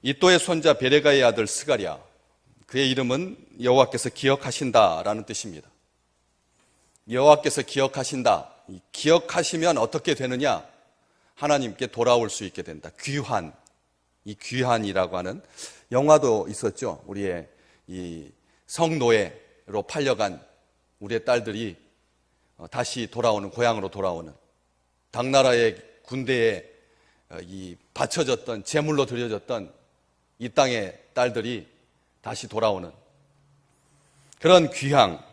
이또의 손자 베레가의 아들 스가랴, 그의 이름은 여호와께서 기억하신다라는 뜻입니다. 여호와께서 기억하신다. 기억하시면 어떻게 되느냐? 하나님께 돌아올 수 있게 된다. 귀환. 이 귀환이라고 하는 영화도 있었죠. 우리의 이 성노예로 팔려간 우리의 딸들이 다시 돌아오는, 고향으로 돌아오는, 당나라의 군대에 이 바쳐졌던, 제물로 드려졌던 이 땅의 딸들이 다시 돌아오는 그런 귀향,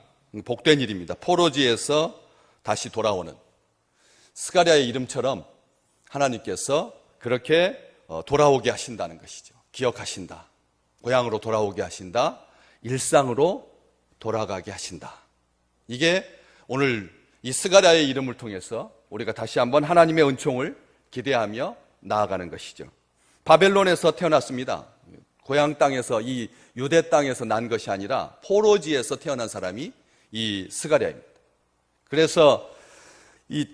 복된 일입니다. 포로지에서 다시 돌아오는 스가랴의 이름처럼 하나님께서 그렇게 돌아오게 하신다는 것이죠. 기억하신다. 고향으로 돌아오게 하신다. 일상으로 돌아가게 하신다. 이게 오늘 이 스가랴의 이름을 통해서 우리가 다시 한번 하나님의 은총을 기대하며 나아가는 것이죠. 바벨론에서 태어났습니다. 고향 땅에서, 이 유대 땅에서 난 것이 아니라 포로지에서 태어난 사람이 이 스가랴입니다. 그래서 이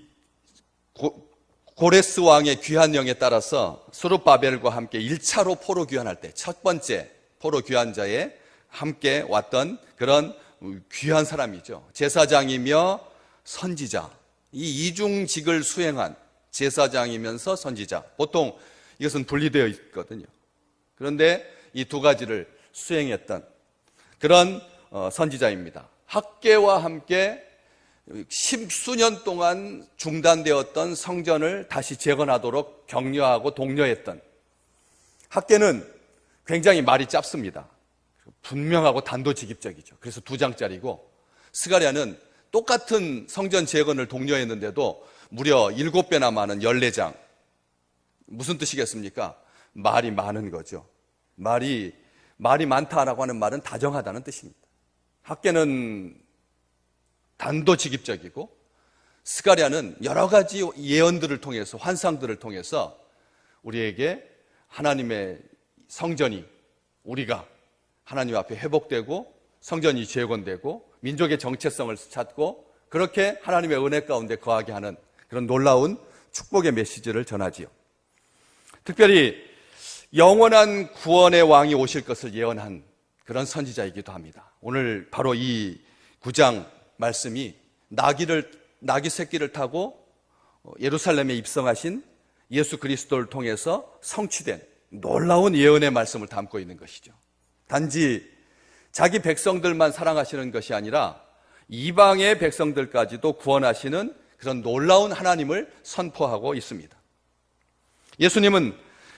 고레스 왕의 귀환령에 따라서 스룹바벨과 함께 1차로 포로 귀환할 때 첫 번째 포로 귀환자에 함께 왔던 그런 귀한 사람이죠. 제사장이며 선지자, 이 이중직을 수행한 제사장이면서 선지자. 보통 이것은 분리되어 있거든요. 그런데 이 두 가지를 수행했던 그런 선지자입니다. 학계와 함께 십수년 동안 중단되었던 성전을 다시 재건하도록 격려하고 독려했던, 학계는 굉장히 말이 짧습니다. 분명하고 단도직입적이죠. 그래서 2장짜리고, 스가랴는 똑같은 성전 재건을 독려했는데도 무려 7배나 많은 14장. 무슨 뜻이겠습니까? 말이 많은 거죠. 말이 많다라고 하는 말은 다정하다는 뜻입니다. 학계는 단도직입적이고, 스가랴는 여러 가지 예언들을 통해서, 환상들을 통해서 우리에게 하나님의 성전이, 우리가 하나님 앞에 회복되고 성전이 재건되고 민족의 정체성을 찾고 그렇게 하나님의 은혜 가운데 거하게 하는 그런 놀라운 축복의 메시지를 전하지요. 특별히 영원한 구원의 왕이 오실 것을 예언한 그런 선지자이기도 합니다. 오늘 바로 이 9장 말씀이 나귀 새끼를 타고 예루살렘에 입성하신 예수 그리스도를 통해서 성취된 놀라운 예언의 말씀을 담고 있는 것이죠. 단지 자기 백성들만 사랑하시는 것이 아니라 이방의 백성들까지도 구원하시는 그런 놀라운 하나님을 선포하고 있습니다. 예수님은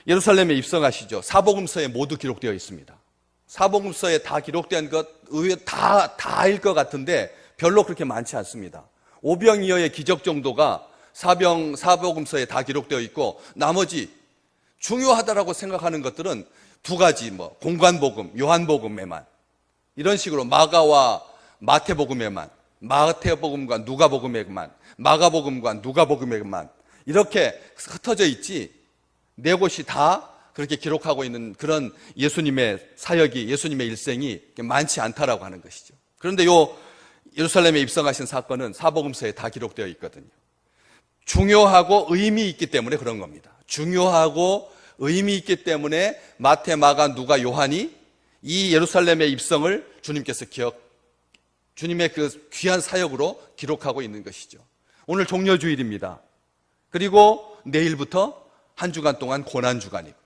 예루살렘에 입성하시죠. 사복음서에 모두 기록되어 있습니다. 사복음서에 다 기록된 것 의외 다일 것 같은데 별로 그렇게 많지 않습니다. 오병이어의 기적 정도가 사복음서에 다 기록되어 있고, 나머지 중요하다라고 생각하는 것들은 2가지, 공관복음, 요한복음에만, 이런 식으로 마가와 마태복음에만, 마태복음과 누가복음에만, 마가복음과 누가복음에만 이렇게 흩어져 있지, 4곳이 다 그렇게 기록하고 있는 그런 예수님의 사역이, 예수님의 일생이 많지 않다라고 하는 것이죠. 그런데 예루살렘에 입성하신 사건은 사복음서에 다 기록되어 있거든요. 중요하고 의미 있기 때문에 그런 겁니다. 중요하고 의미 있기 때문에 마태, 마가, 누가, 요한이 이 예루살렘의 입성을 주님의 그 귀한 사역으로 기록하고 있는 것이죠. 오늘 종려주일입니다. 그리고 내일부터 한 주간 동안 고난주간이고,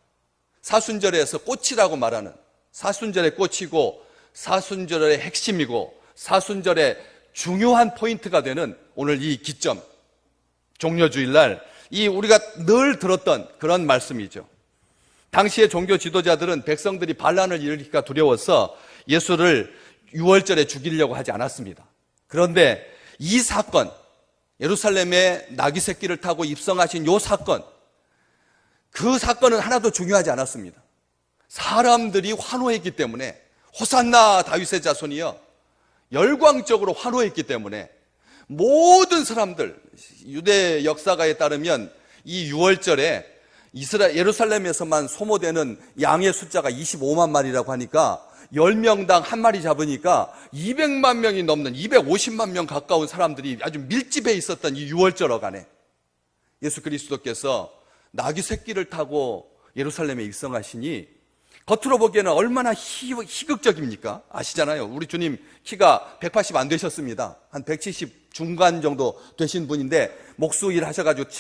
사순절에서 꽃이라고 말하는, 사순절의 꽃이고 사순절의 핵심이고 사순절의 중요한 포인트가 되는 오늘 이 기점, 종려주일날 이 우리가 늘 들었던 그런 말씀이죠. 당시의 종교 지도자들은 백성들이 반란을 일으킬까 두려워서 예수를 6월절에 죽이려고 하지 않았습니다. 그런데 이 사건, 예루살렘에 나귀 새끼를 타고 입성하신 이 사건, 그 사건은 하나도 중요하지 않았습니다. 사람들이 환호했기 때문에, 호산나 다윗의 자손이여, 열광적으로 환호했기 때문에 모든 사람들, 유대 역사가에 따르면 이 6월절에 예루살렘에서만 소모되는 양의 숫자가 25만 마리라고 하니까 10명당 한 마리 잡으니까 200만 명이 넘는, 250만 명 가까운 사람들이 아주 밀집해 있었던 이 6월절 어간에 예수 그리스도께서 나귀 새끼를 타고 예루살렘에 입성하시니 겉으로 보기에는 얼마나 희극적입니까? 아시잖아요. 우리 주님 키가 180 안 되셨습니다. 한 170 중간 정도 되신 분인데 목수 일 하셔가지고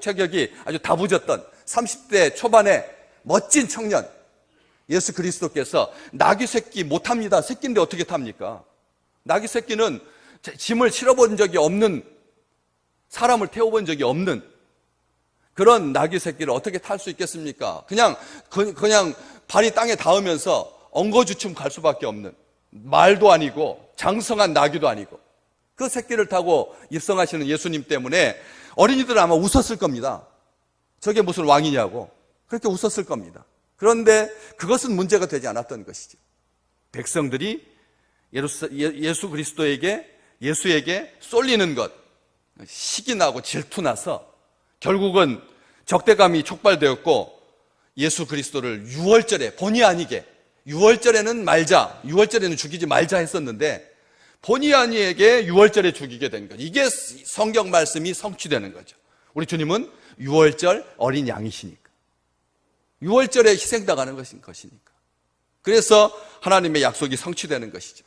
체격이 아주 다부졌던 30대 초반의 멋진 청년 예수 그리스도께서 나귀 새끼 못합니다. 새끼인데 어떻게 탑니까? 나귀 새끼는 짐을 실어본 적이 없는, 사람을 태워본 적이 없는 그런 나귀 새끼를 어떻게 탈 수 있겠습니까? 그냥 발이 땅에 닿으면서 엉거주춤 갈 수밖에 없는, 말도 아니고 장성한 나귀도 아니고 그 새끼를 타고 입성하시는 예수님 때문에 어린이들은 아마 웃었을 겁니다. 저게 무슨 왕이냐고 그렇게 웃었을 겁니다. 그런데 그것은 문제가 되지 않았던 것이죠. 백성들이 예수 그리스도에게, 예수에게 쏠리는 것, 식이 나고 질투나서 결국은 적대감이 촉발되었고 예수 그리스도를 유월절에 본의 아니게, 유월절에는 말자, 유월절에는 죽이지 말자 했었는데 본의 아니게 유월절에 죽이게 된 거죠. 이게 성경 말씀이 성취되는 거죠. 우리 주님은 유월절 어린 양이시니까, 유월절에 희생당하는 것이니까. 그래서 하나님의 약속이 성취되는 것이죠.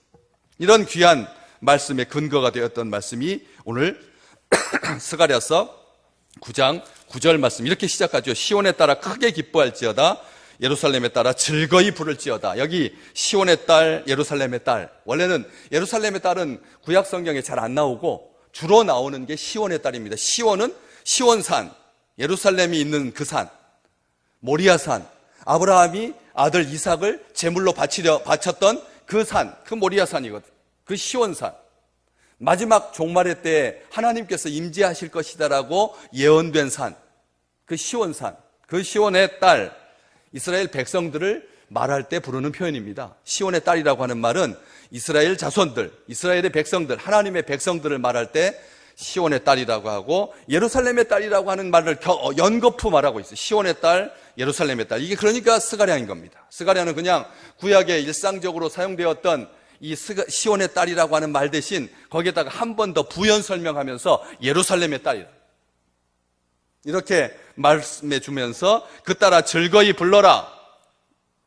이런 귀한 말씀의 근거가 되었던 말씀이 오늘 스가랴서 9장 9절 말씀, 이렇게 시작하죠. 시온에 따라 크게 기뻐할지어다, 예루살렘에 따라 즐거이 부를지어다. 여기 시온의 딸, 예루살렘의 딸, 원래는 예루살렘의 딸은 구약 성경에 잘 안 나오고 주로 나오는 게 시온의 딸입니다. 시온은 시온산, 예루살렘이 있는 그 산, 모리아산, 아브라함이 아들 이삭을 제물로 바쳤던 그 산, 그 모리아산이거든. 그 시온산. 마지막 종말의 때에 하나님께서 임재하실 것이다라고 예언된 산, 그 시온산, 그 시온의 딸, 이스라엘 백성들을 말할 때 부르는 표현입니다. 시온의 딸이라고 하는 말은 이스라엘 자손들, 이스라엘의 백성들, 하나님의 백성들을 말할 때 시온의 딸이라고 하고, 예루살렘의 딸이라고 하는 말을 연거푸 말하고 있어요. 시온의 딸, 예루살렘의 딸. 이게 그러니까 스가랴인 겁니다. 스가랴는 그냥 구약에 일상적으로 사용되었던 이 시온의 딸이라고 하는 말 대신 거기에다가 한 번 더 부연 설명하면서 예루살렘의 딸이라 이렇게 말씀해 주면서 그 따라 즐거이 불러라.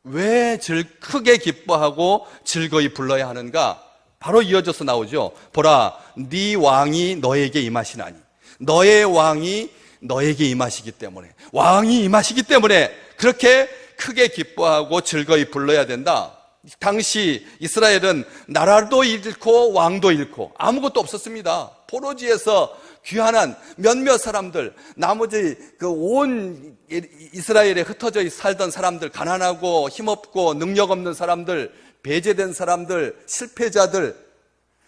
왜 크게 기뻐하고 즐거이 불러야 하는가? 바로 이어져서 나오죠. 보라, 네 왕이 너에게 임하시나니. 너의 왕이 너에게 임하시기 때문에, 왕이 임하시기 때문에 그렇게 크게 기뻐하고 즐거이 불러야 된다. 당시 이스라엘은 나라도 잃고 왕도 잃고 아무것도 없었습니다. 포로지에서 귀환한 몇몇 사람들, 나머지 그 온 이스라엘에 흩어져 살던 사람들, 가난하고 힘없고 능력 없는 사람들, 배제된 사람들, 실패자들,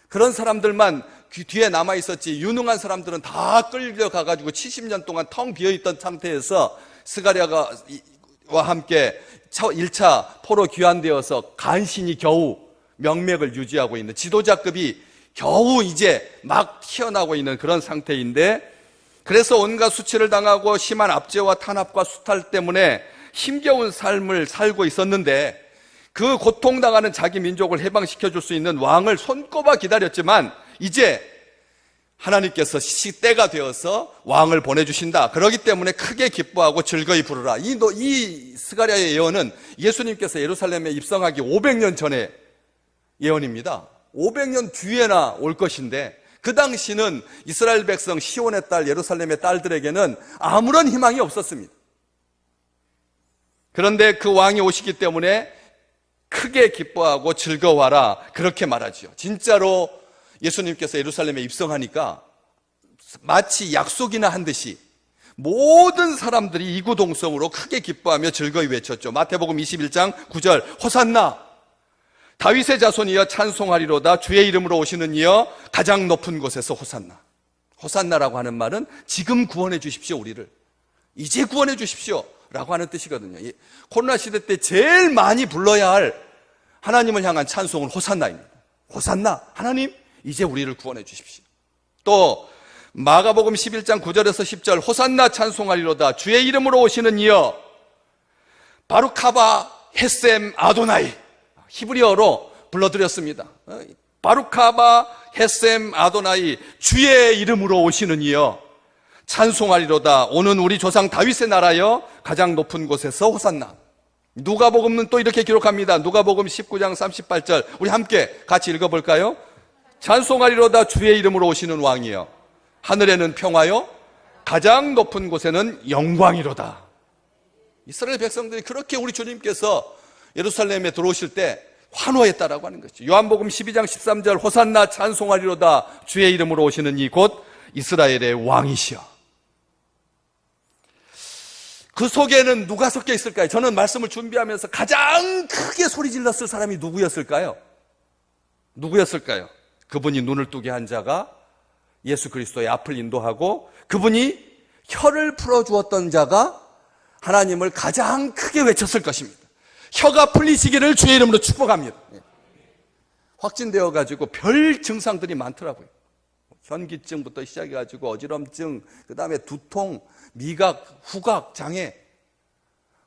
그런 사람들만 뒤에 남아 있었지 유능한 사람들은 다 끌려가가지고 70년 동안 텅 비어있던 상태에서 스가랴와 함께 1차 포로 귀환되어서 간신히 겨우 명맥을 유지하고 있는 지도자급이 겨우 이제 막 튀어나오고 있는 그런 상태인데, 그래서 온갖 수치를 당하고 심한 압제와 탄압과 수탈 때문에 힘겨운 삶을 살고 있었는데, 그 고통당하는 자기 민족을 해방시켜줄 수 있는 왕을 손꼽아 기다렸지만 이제 하나님께서 때가 되어서 왕을 보내주신다. 그렇기 때문에 크게 기뻐하고 즐거이 부르라. 이 스가랴의 예언은 예수님께서 예루살렘에 입성하기 500년 전의 예언입니다. 500년 뒤에나 올 것인데, 그 당시는 이스라엘 백성 시온의 딸, 예루살렘의 딸들에게는 아무런 희망이 없었습니다. 그런데 그 왕이 오시기 때문에 크게 기뻐하고 즐거워하라, 그렇게 말하죠. 진짜로 예수님께서 예루살렘에 입성하니까 마치 약속이나 한 듯이 모든 사람들이 이구동성으로 크게 기뻐하며 즐거이 외쳤죠. 마태복음 21장 9절, 호산나, 다윗의 자손이여 찬송하리로다, 주의 이름으로 오시는 이여 가장 높은 곳에서 호산나. 호산나라고 하는 말은 지금 구원해 주십시오, 우리를 이제 구원해 주십시오 라고 하는 뜻이거든요. 코로나 시대 때 제일 많이 불러야 할 하나님을 향한 찬송은 호산나입니다. 호산나, 하나님 이제 우리를 구원해 주십시오. 또 마가복음 11장 9절에서 10절, 호산나 찬송하리로다, 주의 이름으로 오시는 이여 바루카바 헤셈 아도나이. 히브리어로 불러드렸습니다. 바루카바 헤셈 아도나이, 주의 이름으로 오시는 이여 찬송하리로다, 오는 우리 조상 다윗의 나라여 가장 높은 곳에서 호산나. 누가복음은 또 이렇게 기록합니다. 누가복음 19장 38절. 우리 함께 같이 읽어볼까요? 찬송하리로다 주의 이름으로 오시는 왕이여. 하늘에는 평화요, 가장 높은 곳에는 영광이로다. 이스라엘 백성들이 그렇게 우리 주님께서 예루살렘에 들어오실 때 환호했다라고 하는 것이죠. 요한복음 12장 13절 호산나 찬송하리로다 주의 이름으로 오시는 이 곧 이스라엘의 왕이시여. 그 속에는 누가 섞여 있을까요? 저는 말씀을 준비하면서 가장 크게 소리 질렀을 사람이 누구였을까요? 누구였을까요? 그분이 눈을 뜨게 한 자가 예수 그리스도의 앞을 인도하고 그분이 혀를 풀어주었던 자가 하나님을 가장 크게 외쳤을 것입니다. 혀가 풀리시기를 주의 이름으로 축복합니다. 확진되어 가지고 별 증상들이 많더라고요. 현기증부터 시작해 가지고 어지럼증, 그 다음에 두통, 미각, 후각, 장애.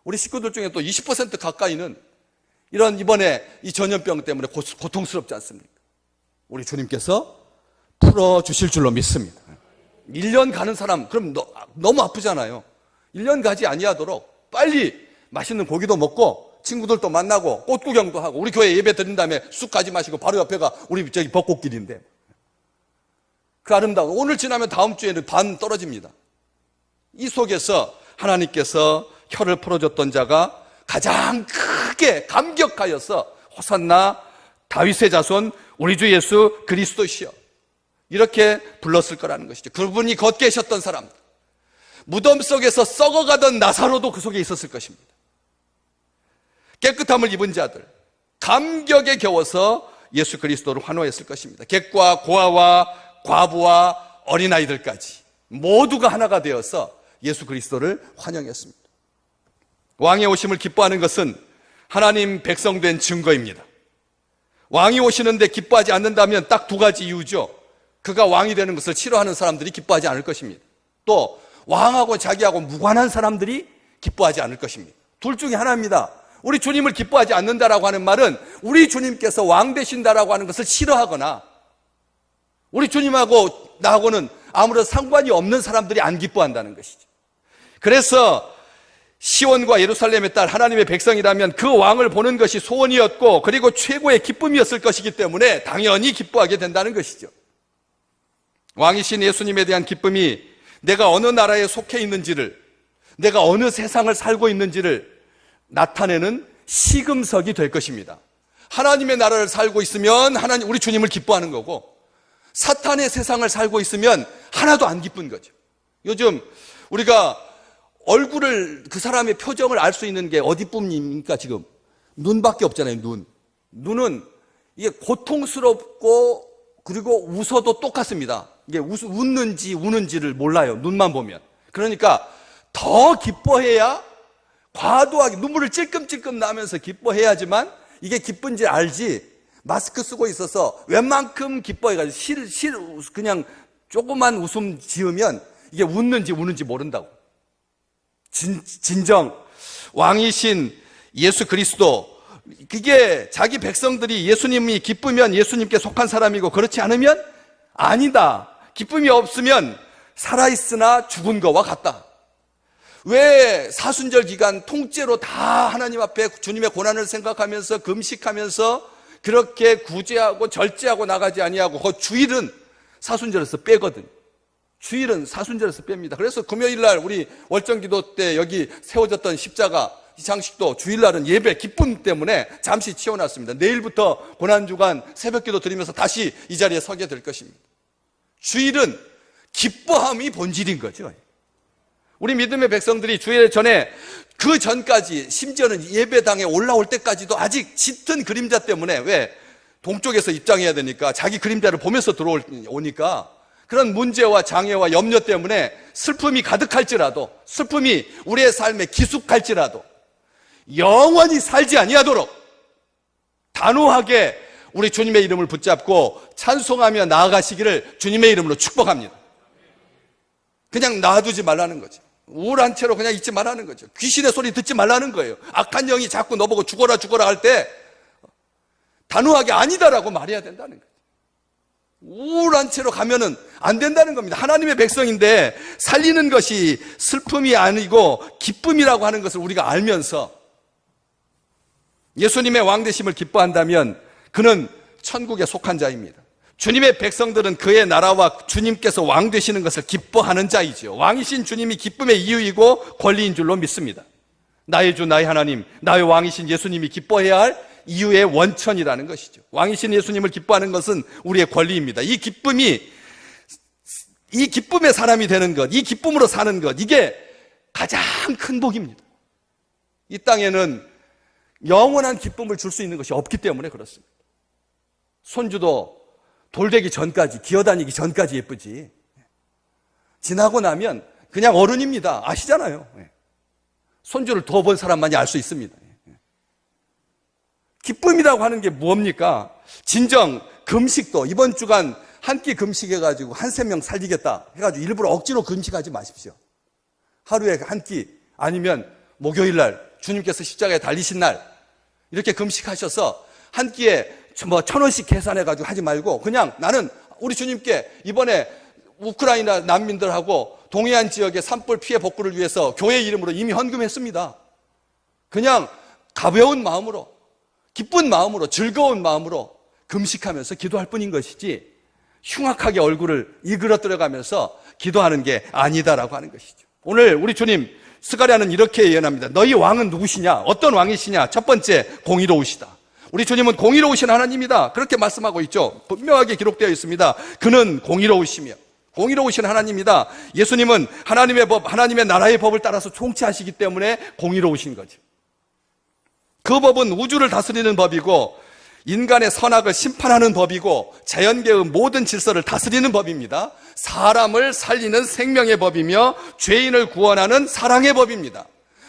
우리 식구들 중에 또 20% 가까이는 이런 이번에 이 전염병 때문에 고통스럽지 않습니까? 우리 주님께서 풀어주실 줄로 믿습니다. 1년 가는 사람, 그럼 너무 아프잖아요. 1년 가지 아니하도록 빨리 맛있는 고기도 먹고 친구들도 만나고 꽃구경도 하고, 우리 교회 예배 드린 다음에 쑥 가지 마시고 바로 옆에가 우리 저기 벚꽃길인데 그 아름다운, 오늘 지나면 다음 주에는 반 떨어집니다. 이 속에서 하나님께서 혀를 풀어줬던 자가 가장 크게 감격하여서 호산나 다윗의 자손 우리 주 예수 그리스도시여 이렇게 불렀을 거라는 것이죠. 그분이 겉 계셨던 사람, 무덤 속에서 썩어가던 나사로도 그 속에 있었을 것입니다. 깨끗함을 입은 자들, 감격에 겨워서 예수 그리스도를 환호했을 것입니다. 객과 고아와 과부와 어린아이들까지 모두가 하나가 되어서 예수 그리스도를 환영했습니다. 왕의 오심을 기뻐하는 것은 하나님 백성된 증거입니다. 왕이 오시는데 기뻐하지 않는다면 딱 두 가지 이유죠. 그가 왕이 되는 것을 싫어하는 사람들이 기뻐하지 않을 것입니다. 또 왕하고 자기하고 무관한 사람들이 기뻐하지 않을 것입니다. 둘 중에 하나입니다. 우리 주님을 기뻐하지 않는다라고 하는 말은 우리 주님께서 왕 되신다라고 하는 것을 싫어하거나 우리 주님하고 나하고는 아무런 상관이 없는 사람들이 안 기뻐한다는 것이죠. 그래서 시온과 예루살렘의 딸 하나님의 백성이라면 그 왕을 보는 것이 소원이었고 그리고 최고의 기쁨이었을 것이기 때문에 당연히 기뻐하게 된다는 것이죠. 왕이신 예수님에 대한 기쁨이 내가 어느 나라에 속해 있는지를, 내가 어느 세상을 살고 있는지를 나타내는 시금석이 될 것입니다. 하나님의 나라를 살고 있으면 하나님, 우리 주님을 기뻐하는 거고, 사탄의 세상을 살고 있으면 하나도 안 기쁜 거죠. 요즘 우리가 얼굴을, 그 사람의 표정을 알 수 있는 게 어디뿐입니까? 지금 눈밖에 없잖아요. 눈은 이게 고통스럽고 그리고 웃어도 똑같습니다. 이게 웃는지 우는지를 몰라요. 눈만 보면. 그러니까 더 기뻐해야, 과도하게 눈물을 찔끔찔끔 나면서 기뻐해야지만 이게 기쁜지 알지, 마스크 쓰고 있어서 웬만큼 기뻐해가지고 그냥 조그만 웃음 지으면 이게 웃는지 우는지 모른다고. 진정 왕이신 예수 그리스도, 그게 자기 백성들이 예수님이 기쁘면 예수님께 속한 사람이고 그렇지 않으면 아니다. 기쁨이 없으면 살아있으나 죽은 거와 같다. 왜 사순절 기간 통째로 다 하나님 앞에 주님의 고난을 생각하면서 금식하면서 그렇게 구제하고 절제하고 나가지 아니하고 그 주일은 사순절에서 빼거든요. 주일은 사순절에서 뺍니다. 그래서 금요일날 우리 월정기도 때 여기 세워졌던 십자가 이 장식도 주일날은 예배 기쁨 때문에 잠시 치워놨습니다. 내일부터 고난주간 새벽기도 드리면서 다시 이 자리에 서게 될 것입니다. 주일은 기뻐함이 본질인 거죠. 우리 믿음의 백성들이 주일 전에, 그 전까지, 심지어는 예배당에 올라올 때까지도 아직 짙은 그림자 때문에, 왜? 동쪽에서 입장해야 되니까 자기 그림자를 보면서 들어오니까 그런 문제와 장애와 염려 때문에 슬픔이 가득할지라도, 슬픔이 우리의 삶에 기숙할지라도 영원히 살지 아니하도록 단호하게 우리 주님의 이름을 붙잡고 찬송하며 나아가시기를 주님의 이름으로 축복합니다. 그냥 놔두지 말라는 거죠. 우울한 채로 그냥 있지 말라는 거죠. 귀신의 소리 듣지 말라는 거예요. 악한 영이 자꾸 너보고 죽어라 죽어라 할 때 단호하게 아니다라고 말해야 된다는 거죠. 우울한 채로 가면은 안 된다는 겁니다. 하나님의 백성인데 살리는 것이 슬픔이 아니고 기쁨이라고 하는 것을 우리가 알면서 예수님의 왕되심을 기뻐한다면 그는 천국에 속한 자입니다. 주님의 백성들은 그의 나라와 주님께서 왕 되시는 것을 기뻐하는 자이죠. 왕이신 주님이 기쁨의 이유이고 권리인 줄로 믿습니다. 나의 주 나의 하나님, 나의 왕이신 예수님이 기뻐해야 할 이유의 원천이라는 것이죠. 왕이신 예수님을 기뻐하는 것은 우리의 권리입니다. 이 기쁨의 사람이 되는 것, 이 기쁨으로 사는 것, 이게 가장 큰 복입니다. 이 땅에는 영원한 기쁨을 줄 수 있는 것이 없기 때문에 그렇습니다. 손주도 돌되기 전까지, 기어다니기 전까지 예쁘지, 지나고 나면 그냥 어른입니다. 아시잖아요. 손주를 더 본 사람만이 알 수 있습니다. 기쁨이라고 하는 게 뭡니까? 진정 금식도 이번 주간 한 끼 금식해가지고 한 세 명 살리겠다 해가지고 일부러 억지로 금식하지 마십시오. 하루에 한 끼, 아니면 목요일 날 주님께서 십자가에 달리신 날 이렇게 금식하셔서 한 끼에 1,000원씩 계산해가지고 하지 말고 그냥 나는 우리 주님께 이번에 우크라이나 난민들하고 동해안 지역의 산불 피해 복구를 위해서 교회 이름으로 이미 헌금했습니다. 그냥 가벼운 마음으로, 기쁜 마음으로, 즐거운 마음으로 금식하면서 기도할 뿐인 것이지 흉악하게 얼굴을 이그러뜨려가면서 기도하는 게 아니다라고 하는 것이죠. 오늘 우리 주님 스가랴는 이렇게 예언합니다. 너희 왕은 누구시냐? 어떤 왕이시냐? 첫 번째, 공의로우시다. 우리 주님은 공의로우신 하나님이다. 그렇게 말씀하고 있죠. 분명하게 기록되어 있습니다. 그는 공의로우시며 공의로우신 하나님이다. 예수님은 하나님의 법, 하나님의 나라의 법을 따라서 통치하시기 때문에 공의로우신 거죠. 그 법은 우주를 다스리는 법이고 인간의 선악을 심판하는 법이고 자연계의 모든 질서를 다스리는 법입니다. 사람을 살리는 생명의 법이며 죄인을 구원하는 사랑의 법입니다.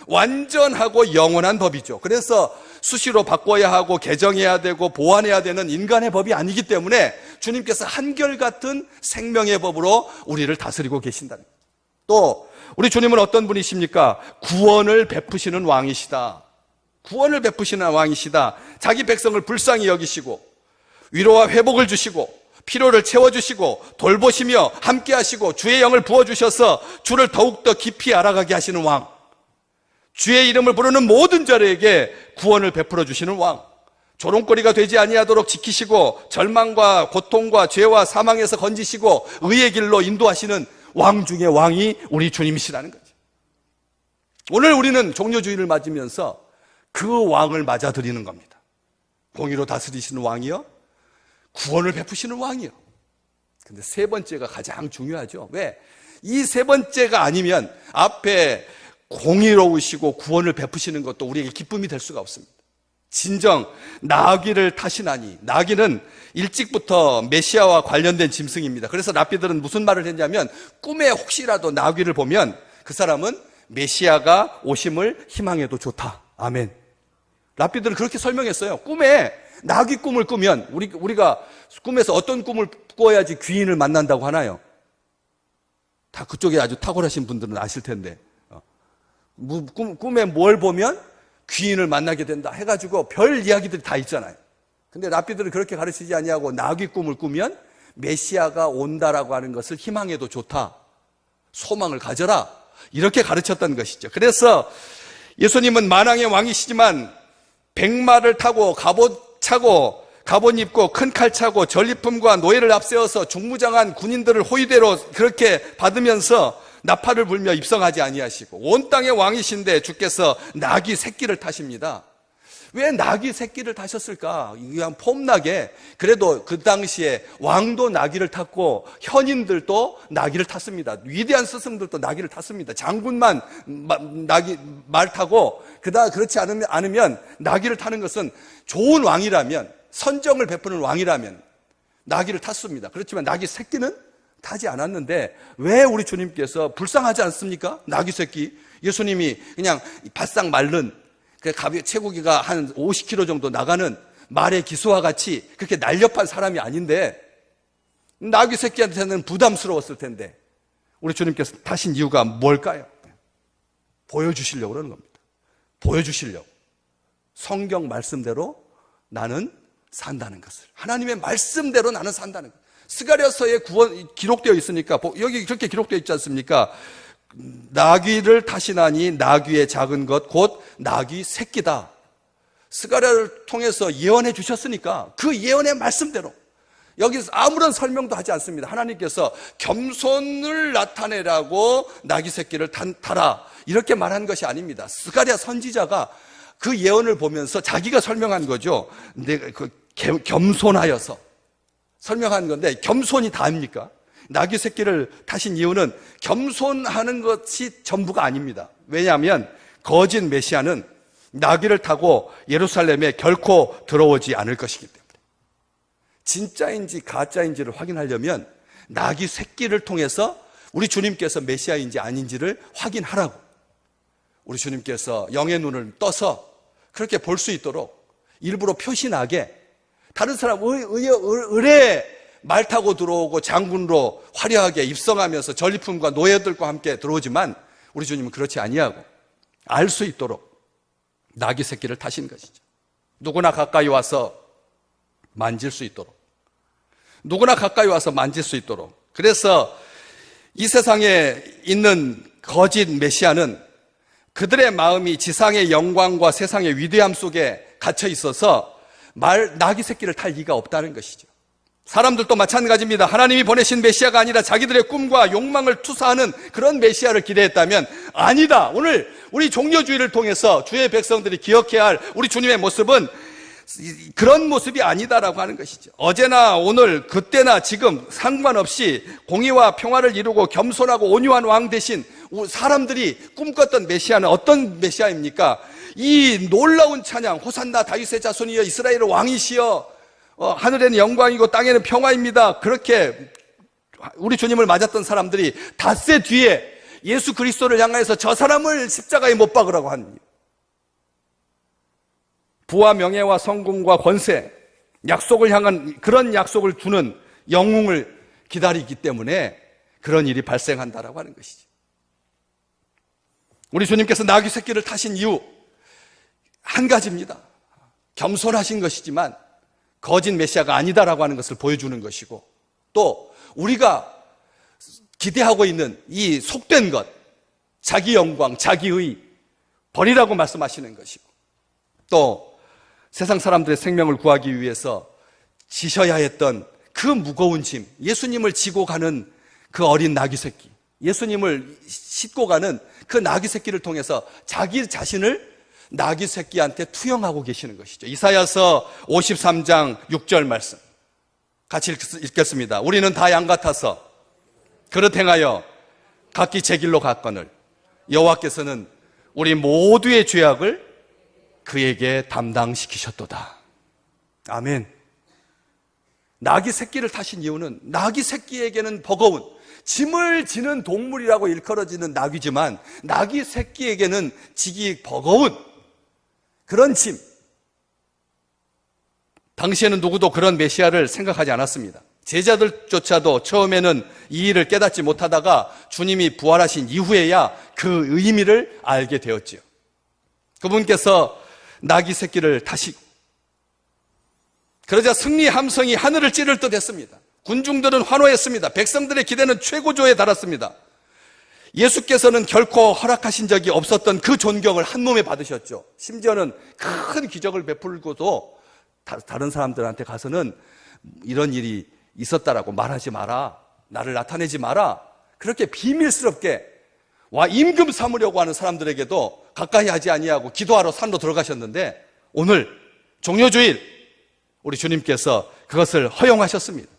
완전하고 영원한 법이죠. 그래서 수시로 바꿔야 하고 개정해야 되고 보완해야 되는 인간의 법이 아니기 때문에 주님께서 한결같은 생명의 법으로 우리를 다스리고 계신다. 또 우리 주님은 어떤 분이십니까? 구원을 베푸시는 왕이시다. 구원을 베푸시는 왕이시다. 자기 백성을 불쌍히 여기시고 위로와 회복을 주시고 피로를 채워주시고 돌보시며 함께 하시고 주의 영을 부어주셔서 주를 더욱더 깊이 알아가게 하시는 왕, 주의 이름을 부르는 모든 자들에게 구원을 베풀어 주시는 왕, 조롱거리가 되지 아니하도록 지키시고 절망과 고통과 죄와 사망에서 건지시고 의의 길로 인도하시는 왕 중의 왕이 우리 주님이시라는 거죠. 오늘 우리는 종료주의를 맞으면서 그 왕을 맞아들이는 겁니다. 공의로 다스리시는 왕이요, 구원을 베푸시는 왕이요. 근데 세 번째가 가장 중요하죠. 왜? 이 세 번째가 아니면 앞에 공의로우시고 구원을 베푸시는 것도 우리에게 기쁨이 될 수가 없습니다. 진정 나귀를 타시나니, 나귀는 일찍부터 메시아와 관련된 짐승입니다. 그래서 랍비들은 무슨 말을 했냐면 꿈에 혹시라도 나귀를 보면 그 사람은 메시아가 오심을 희망해도 좋다. 아멘. 랍비들은 그렇게 설명했어요. 꿈에 나귀 꿈을 꾸면 우리가 꿈에서 어떤 꿈을 꿔야지 귀인을 만난다고 하나요? 다 그쪽에 아주 탁월하신 분들은 아실 텐데 꿈에 뭘 보면 귀인을 만나게 된다 해가지고 별 이야기들이 다 있잖아요. 근데 랍비들은 그렇게 가르치지 아니하고 나귀 꿈을 꾸면 메시아가 온다라고 하는 것을 희망해도 좋다, 소망을 가져라, 이렇게 가르쳤던 것이죠. 그래서 예수님은 만왕의 왕이시지만 백마를 타고 갑옷 차고 갑옷 입고 큰 칼 차고 전리품과 노예를 앞세워서 중무장한 군인들을 호위대로 그렇게 받으면서 나팔을 불며 입성하지 아니하시고 온 땅의 왕이신데 주께서 나귀 새끼를 타십니다. 왜 나귀 새끼를 타셨을까? 그냥 폼나게. 그래도 그 당시에 왕도 나귀를 탔고 현인들도 나귀를 탔습니다. 위대한 스승들도 나귀를 탔습니다. 장군만 말 타고 그렇지 않으면 나귀를 타는 것은 좋은 왕이라면, 선정을 베푸는 왕이라면 나귀를 탔습니다. 그렇지만 나귀 새끼는 타지 않았는데 왜 우리 주님께서 불쌍하지 않습니까? 나귀 새끼. 예수님이 그냥 바싹 마른 체구기가 한 50kg 정도 나가는 말의 기수와 같이 그렇게 날렵한 사람이 아닌데 나귀 새끼한테는 부담스러웠을 텐데 우리 주님께서 타신 이유가 뭘까요? 보여주시려고 그러는 겁니다. 보여주시려고. 성경 말씀대로 나는 산다는 것을, 하나님의 말씀대로 나는 산다는 것. 스가랴서에 구원 기록되어 있으니까 여기 그렇게 기록되어 있지 않습니까? 나귀를 타시나니 나귀의 작은 것 곧 나귀 새끼다. 스가랴를 통해서 예언해 주셨으니까 그 예언의 말씀대로 여기서 아무런 설명도 하지 않습니다. 하나님께서 겸손을 나타내라고 나귀 새끼를 타라 이렇게 말한 것이 아닙니다. 스가랴 선지자가 그 예언을 보면서 자기가 설명한 거죠. 내가 겸손하여서 설명한 건데, 겸손이 다입니까? 나귀 새끼를 타신 이유는 겸손하는 것이 전부가 아닙니다. 왜냐하면 거짓 메시아는 나귀를 타고 예루살렘에 결코 들어오지 않을 것이기 때문에, 진짜인지 가짜인지를 확인하려면 나귀 새끼를 통해서 우리 주님께서 메시아인지 아닌지를 확인하라고 우리 주님께서 영의 눈을 떠서 그렇게 볼 수 있도록 일부러 표시나게, 다른 사람 의뢰 말 타고 들어오고 장군으로 화려하게 입성하면서 전리품과 노예들과 함께 들어오지만 우리 주님은 그렇지 아니하고 알 수 있도록 나귀 새끼를 타신 것이죠. 누구나 가까이 와서 만질 수 있도록, 누구나 가까이 와서 만질 수 있도록. 그래서 이 세상에 있는 거짓 메시아는 그들의 마음이 지상의 영광과 세상의 위대함 속에 갇혀 있어서 나귀 새끼를 탈 리가 없다는 것이죠. 사람들도 마찬가지입니다. 하나님이 보내신 메시아가 아니라 자기들의 꿈과 욕망을 투사하는 그런 메시아를 기대했다면 아니다. 오늘 우리 종려주의를 통해서 주의 백성들이 기억해야 할 우리 주님의 모습은 그런 모습이 아니다라고 하는 것이죠. 어제나 오늘 그때나 지금 상관없이 공의와 평화를 이루고 겸손하고 온유한 왕 대신 사람들이 꿈꿨던 메시아는 어떤 메시아입니까? 이 놀라운 찬양, 호산나 다윗의 자손이여 이스라엘의 왕이시여, 하늘에는 영광이고 땅에는 평화입니다. 그렇게 우리 주님을 맞았던 사람들이 닷새 뒤에 예수 그리스도를 향하여서 저 사람을 십자가에 못 박으라고 합니다. 부와 명예와 성공과 권세, 약속을 향한 그런 약속을 주는 영웅을 기다리기 때문에 그런 일이 발생한다라고 하는 것이죠. 우리 주님께서 나귀 새끼를 타신 이유 한 가지입니다. 겸손하신 것이지만 거짓 메시아가 아니다라고 하는 것을 보여주는 것이고, 또 우리가 기대하고 있는 이 속된 것, 자기 영광, 자기의 버리라고 말씀하시는 것이고, 또 세상 사람들의 생명을 구하기 위해서 지셔야 했던 그 무거운 짐, 예수님을 지고 가는 그 어린 나귀 새끼, 예수님을 싣고 가는 그 나귀 새끼를 통해서 자기 자신을 나귀 새끼한테 투영하고 계시는 것이죠. 이사야서 53장 6절 말씀 같이 읽겠습니다. 우리는 다 양 같아서 그릇 행하여 각기 제 길로 갔거늘 여호와께서는 우리 모두의 죄악을 그에게 담당시키셨도다. 아멘. 나귀 새끼를 타신 이유는 나귀 새끼에게는 버거운, 짐을 지는 동물이라고 일컬어지는 나귀지만 나귀 새끼에게는 지기 버거운 그런 짐. 당시에는 누구도 그런 메시아를 생각하지 않았습니다. 제자들조차도 처음에는 이 일을 깨닫지 못하다가 주님이 부활하신 이후에야 그 의미를 알게 되었지요. 그분께서 나귀 새끼를 타시고, 그러자 승리 함성이 하늘을 찌를 듯 했습니다. 군중들은 환호했습니다. 백성들의 기대는 최고조에 달았습니다. 예수께서는 결코 허락하신 적이 없었던 그 존경을 한 몸에 받으셨죠. 심지어는 큰 기적을 베풀고도 다른 사람들한테 가서는 이런 일이 있었다라고 말하지 마라, 나를 나타내지 마라, 그렇게 비밀스럽게 임금 삼으려고 하는 사람들에게도 가까이 하지 아니하고 기도하러 산으로 들어가셨는데, 오늘 종려주일 우리 주님께서 그것을 허용하셨습니다.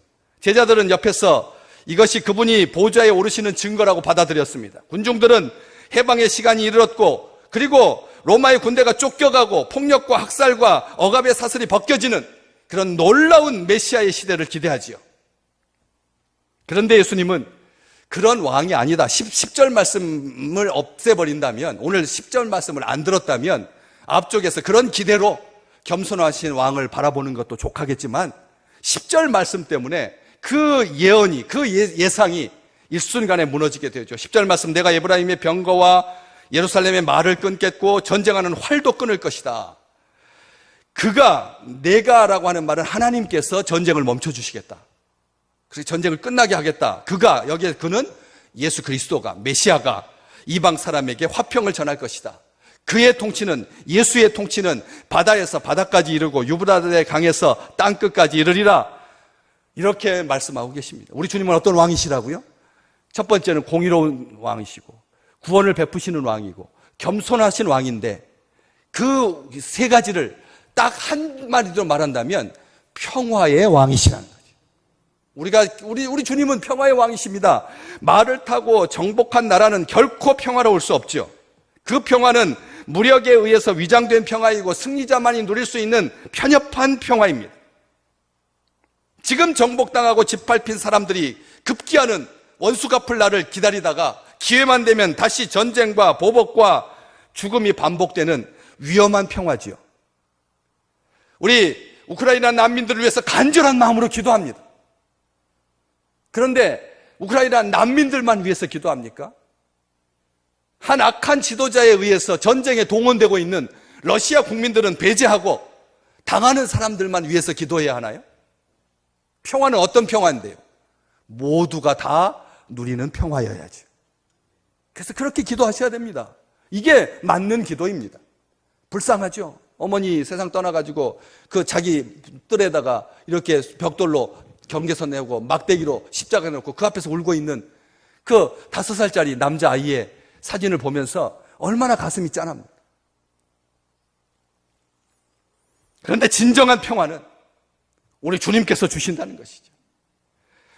제자들은 옆에서 이것이 그분이 보좌에 오르시는 증거라고 받아들였습니다. 군중들은 해방의 시간이 이르렀고, 그리고 로마의 군대가 쫓겨가고 폭력과 학살과 억압의 사슬이 벗겨지는 그런 놀라운 메시아의 시대를 기대하지요. 그런데 예수님은 그런 왕이 아니다. 10절 말씀을 없애버린다면, 오늘 10절 말씀을 안 들었다면 앞쪽에서 그런 기대로 겸손하신 왕을 바라보는 것도 족하겠지만 10절 말씀 때문에 그 예언이, 그 예상이 일순간에 무너지게 되죠. 10절 말씀, 내가 에브라임의 병거와 예루살렘의 말을 끊겠고 전쟁하는 활도 끊을 것이다. 내가라고 하는 말은 하나님께서 전쟁을 멈춰주시겠다. 그래서 전쟁을 끝나게 하겠다. 그는 예수 그리스도가, 메시아가 이방 사람에게 화평을 전할 것이다. 그의 통치는, 예수의 통치는 바다에서 바다까지 이르고 유브라데 강에서 땅끝까지 이르리라. 이렇게 말씀하고 계십니다. 우리 주님은 어떤 왕이시라고요? 첫 번째는 공의로운 왕이시고 구원을 베푸시는 왕이고 겸손하신 왕인데, 그 세 가지를 딱 한마디로 말한다면 평화의 왕이시라는 거죠. 우리 주님은 평화의 왕이십니다. 말을 타고 정복한 나라는 결코 평화로울 수 없죠. 그 평화는 무력에 의해서 위장된 평화이고 승리자만이 누릴 수 있는 편협한 평화입니다. 지금 정복당하고 짓밟힌 사람들이 급기야는 원수 갚을 날을 기다리다가 기회만 되면 다시 전쟁과 보복과 죽음이 반복되는 위험한 평화지요. 우리 우크라이나 난민들을 위해서 간절한 마음으로 기도합니다. 그런데 우크라이나 난민들만 위해서 기도합니까? 한 악한 지도자에 의해서 전쟁에 동원되고 있는 러시아 국민들은 배제하고 당하는 사람들만 위해서 기도해야 하나요? 평화는 어떤 평화인데요? 모두가 다 누리는 평화여야죠. 그래서 그렇게 기도하셔야 됩니다. 이게 맞는 기도입니다. 불쌍하죠? 어머니 세상 떠나가지고 그 자기 뜰에다가 이렇게 벽돌로 경계선 내고 막대기로 십자가 놓고 그 앞에서 울고 있는 그 5살짜리 남자아이의 사진을 보면서 얼마나 가슴이 짠합니다. 그런데 진정한 평화는 우리 주님께서 주신다는 것이죠.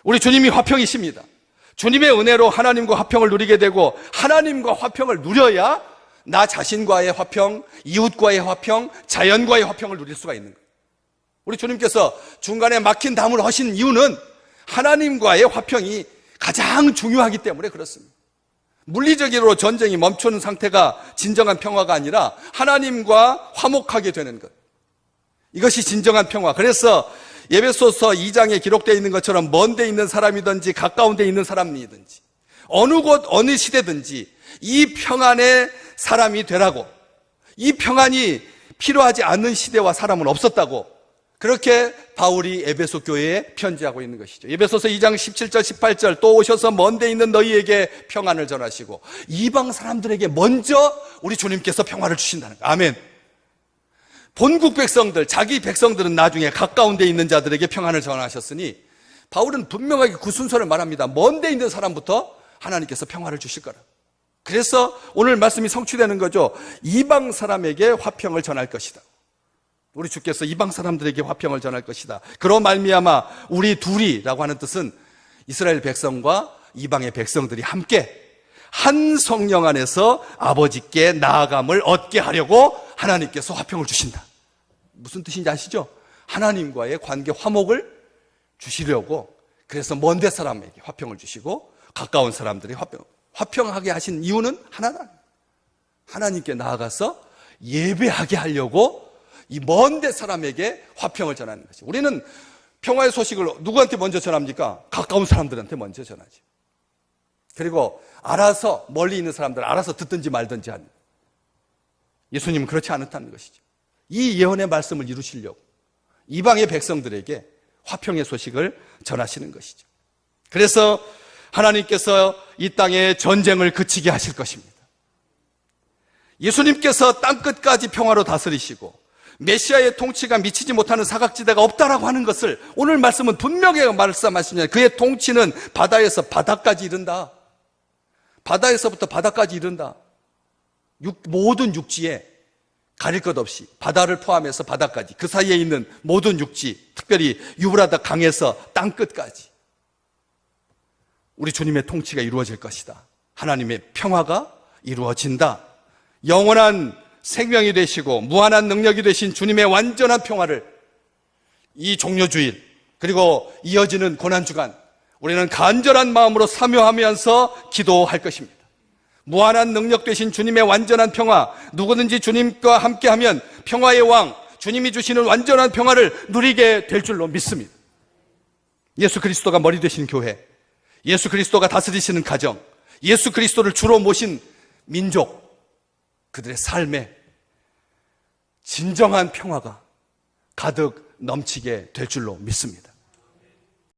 우리 주님이 화평이십니다. 주님의 은혜로 하나님과 화평을 누리게 되고, 하나님과 화평을 누려야 나 자신과의 화평, 이웃과의 화평, 자연과의 화평을 누릴 수가 있는 거예요. 우리 주님께서 중간에 막힌 담을 하신 이유는 하나님과의 화평이 가장 중요하기 때문에 그렇습니다. 물리적으로 전쟁이 멈추는 상태가 진정한 평화가 아니라 하나님과 화목하게 되는 것, 이것이 진정한 평화. 그래서 에베소서 2장에 기록되어 있는 것처럼 먼 데 있는 사람이든지 가까운 데 있는 사람이든지 어느 곳 어느 시대든지 이 평안의 사람이 되라고, 이 평안이 필요하지 않는 시대와 사람은 없었다고, 그렇게 바울이 에베소 교회에 편지하고 있는 것이죠. 에베소서 2장 17절 18절, 또 오셔서 먼 데 있는 너희에게 평안을 전하시고, 이방 사람들에게 먼저 우리 주님께서 평화를 주신다는 거예요. 아멘. 본국 백성들, 자기 백성들은 나중에 가까운 데 있는 자들에게 평안을 전하셨으니 바울은 분명하게 그 순서를 말합니다. 먼 데 있는 사람부터 하나님께서 평화를 주실 거라. 그래서 오늘 말씀이 성취되는 거죠. 이방 사람에게 화평을 전할 것이다. 우리 주께서 이방 사람들에게 화평을 전할 것이다. 그로 말미암아 우리 둘이라고 하는 뜻은 이스라엘 백성과 이방의 백성들이 함께 한 성령 안에서 아버지께 나아감을 얻게 하려고 하나님께서 화평을 주신다. 무슨 뜻인지 아시죠? 하나님과의 관계 화목을 주시려고, 그래서 먼 데 사람에게 화평을 주시고 가까운 사람들이 화평하게 하신 이유는 하나다. 하나님께 나아가서 예배하게 하려고 이 먼 데 사람에게 화평을 전하는 것이. 우리는 평화의 소식을 누구한테 먼저 전합니까? 가까운 사람들한테 먼저 전하지. 그리고 알아서 멀리 있는 사람들 알아서 듣든지 말든지 하는. 예수님은 그렇지 않다는 것이죠. 이 예언의 말씀을 이루시려고 이방의 백성들에게 화평의 소식을 전하시는 것이죠. 그래서 하나님께서 이 땅에 전쟁을 그치게 하실 것입니다. 예수님께서 땅끝까지 평화로 다스리시고 메시아의 통치가 미치지 못하는 사각지대가 없다라고 하는 것을 오늘 말씀은 분명히 말씀하십니다. 그의 통치는 바다에서 바다까지 이른다. 바다에서부터 바다까지 이른다. 모든 육지에 가릴 것 없이, 바다를 포함해서 바다까지, 그 사이에 있는 모든 육지, 특별히 유브라데 강에서 땅끝까지 우리 주님의 통치가 이루어질 것이다. 하나님의 평화가 이루어진다. 영원한 생명이 되시고 무한한 능력이 되신 주님의 완전한 평화를 이 종료주일 그리고 이어지는 고난주간 우리는 간절한 마음으로 사모하면서 기도할 것입니다. 무한한 능력 되신 주님의 완전한 평화, 누구든지 주님과 함께하면 평화의 왕, 주님이 주시는 완전한 평화를 누리게 될 줄로 믿습니다. 예수 그리스도가 머리 되신 교회, 예수 그리스도가 다스리시는 가정, 예수 그리스도를 주로 모신 민족, 그들의 삶에 진정한 평화가 가득 넘치게 될 줄로 믿습니다.